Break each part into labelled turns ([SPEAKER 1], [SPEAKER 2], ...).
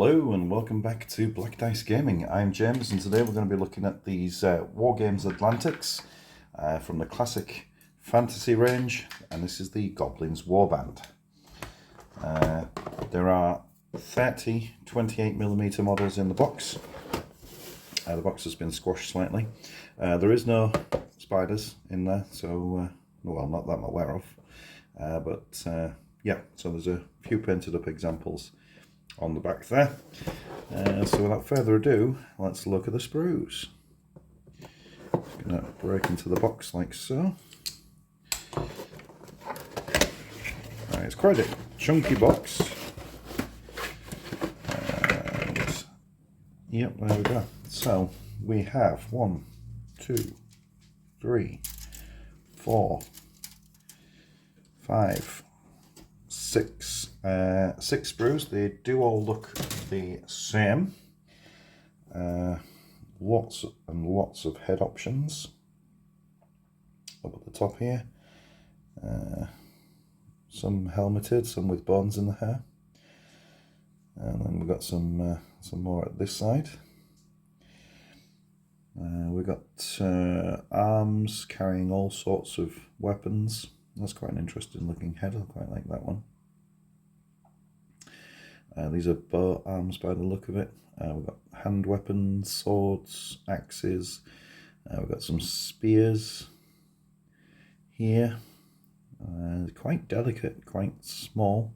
[SPEAKER 1] Hello and welcome back to Black Dice Gaming. I'm James and today we're going to be looking at these Wargames Atlantics from the classic fantasy range, and this is the Goblins Warband. There are 30 28mm models in the box. The box has been squashed slightly. There is no spiders in there, so well, not that I'm aware of, yeah, so there's a few painted up examples on the back there. So without further ado, let's look at the sprues. Just going to break into the box like so. Right, it's quite a chunky box. And, yep, there we go. So we have 1, 2, 3, 4, 5, 6 sprues. They do all look the same. Lots and lots of head options up at the top here. Some helmeted, some with bones in the hair, and then we've got some more at this side. We've got arms carrying all sorts of weapons. That's quite an interesting looking head. I quite like that one. These are bow arms by the look of it. We've got hand weapons, swords, axes. We've got some spears here. Quite delicate, quite small.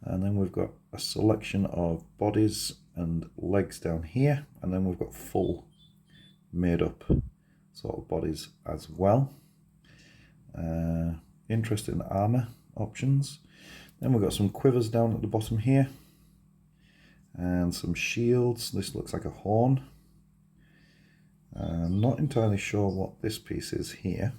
[SPEAKER 1] And then we've got a selection of bodies and legs down here. And then we've got full made up sort of bodies as well. Interesting armor options. Then we've got some quivers down at the bottom here. And some shields. This looks like a horn. I'm not entirely sure what this piece is here.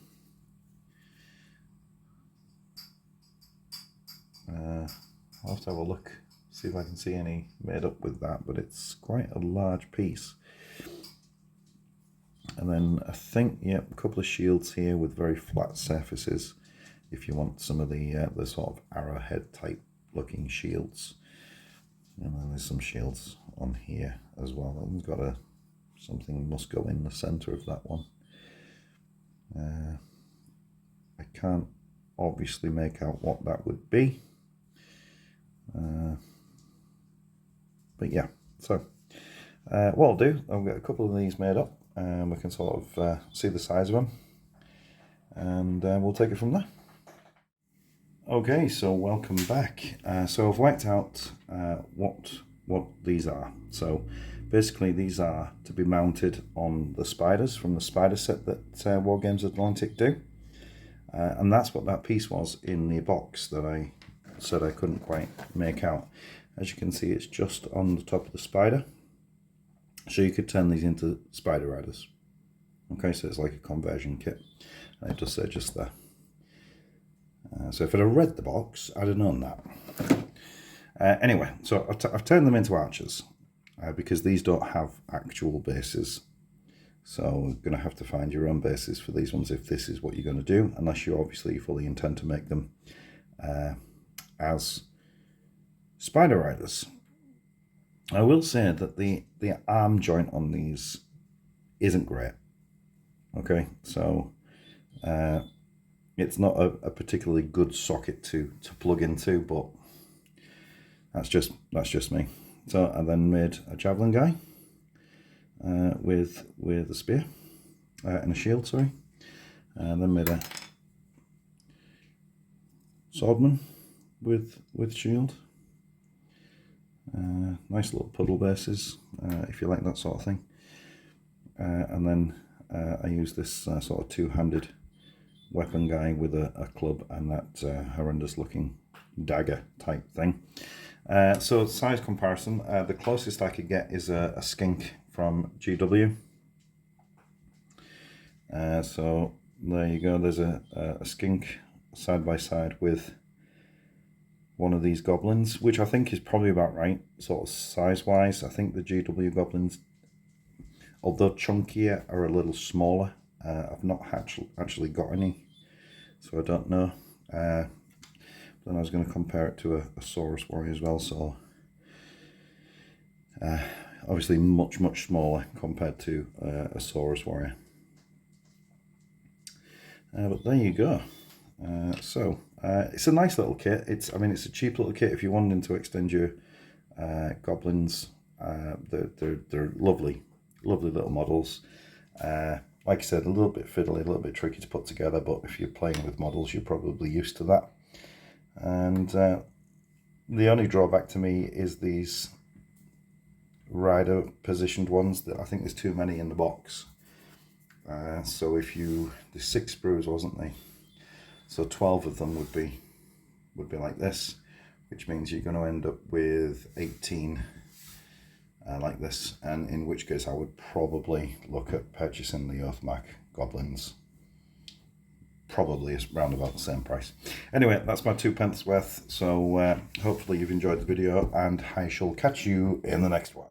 [SPEAKER 1] I'll have to have a look, see if I can see any made up with that, but it's quite a large piece. And then I think, yep, a couple of shields here with very flat surfaces if you want some of the sort of arrowhead type looking shields. And then there's some shields on here as well. That one's got something must go in the center of that one. I can't obviously make out what that would be. But yeah, so what I'll do, I'll get a couple of these made up and we can sort of see the size of them, and we'll take it from there. Okay, so welcome back. So I've worked out what these are. So basically these are to be mounted on the spiders from the spider set that Wargames Atlantic do. And that's what that piece was in the box that I said I couldn't quite make out. As you can see, it's just on the top of the spider. So you could turn these into spider riders. Okay, so it's like a conversion kit. And it does say just there. So if I'd have read the box, I'd have known that. Anyway, so I've turned them into archers because these don't have actual bases. So you're going to have to find your own bases for these ones if this is what you're going to do, unless you obviously fully intend to make them as spider riders. I will say that the arm joint on these isn't great. Okay, so it's not a particularly good socket to plug into, but that's just me. So I then made a javelin guy with a spear and a shield, sorry, and then made a swordman with shield. Nice little puddle bases, if you like that sort of thing. And then I use this sort of two-handed weapon guy with a club and that horrendous looking dagger type thing. So size comparison, the closest I could get is a skink from GW. So there you go, there's a skink side by side with one of these goblins, which I think is probably about right, sort of size wise. I think the GW goblins, although chunkier, are a little smaller. I've not actually got any, so I don't know. Then I was going to compare it to a Saurus warrior as well, so Obviously much smaller compared to a Saurus Warrior. But there you go. It's a nice little kit. It's a cheap little kit if you're wanting to extend your goblins. They're lovely little models. Like I said, a little bit fiddly, a little bit tricky to put together, but if you're playing with models, you're probably used to that. And the only drawback to me is these rider positioned ones. That I think there's too many in the box. So there's 6 sprues, wasn't there? So 12 of them would be like this, which means you're going to end up with 18 like this, and in which case I would probably look at purchasing the Oathmark goblins. Probably around about the same price. Anyway, that's my 2p worth. So hopefully you've enjoyed the video, and I shall catch you in the next one.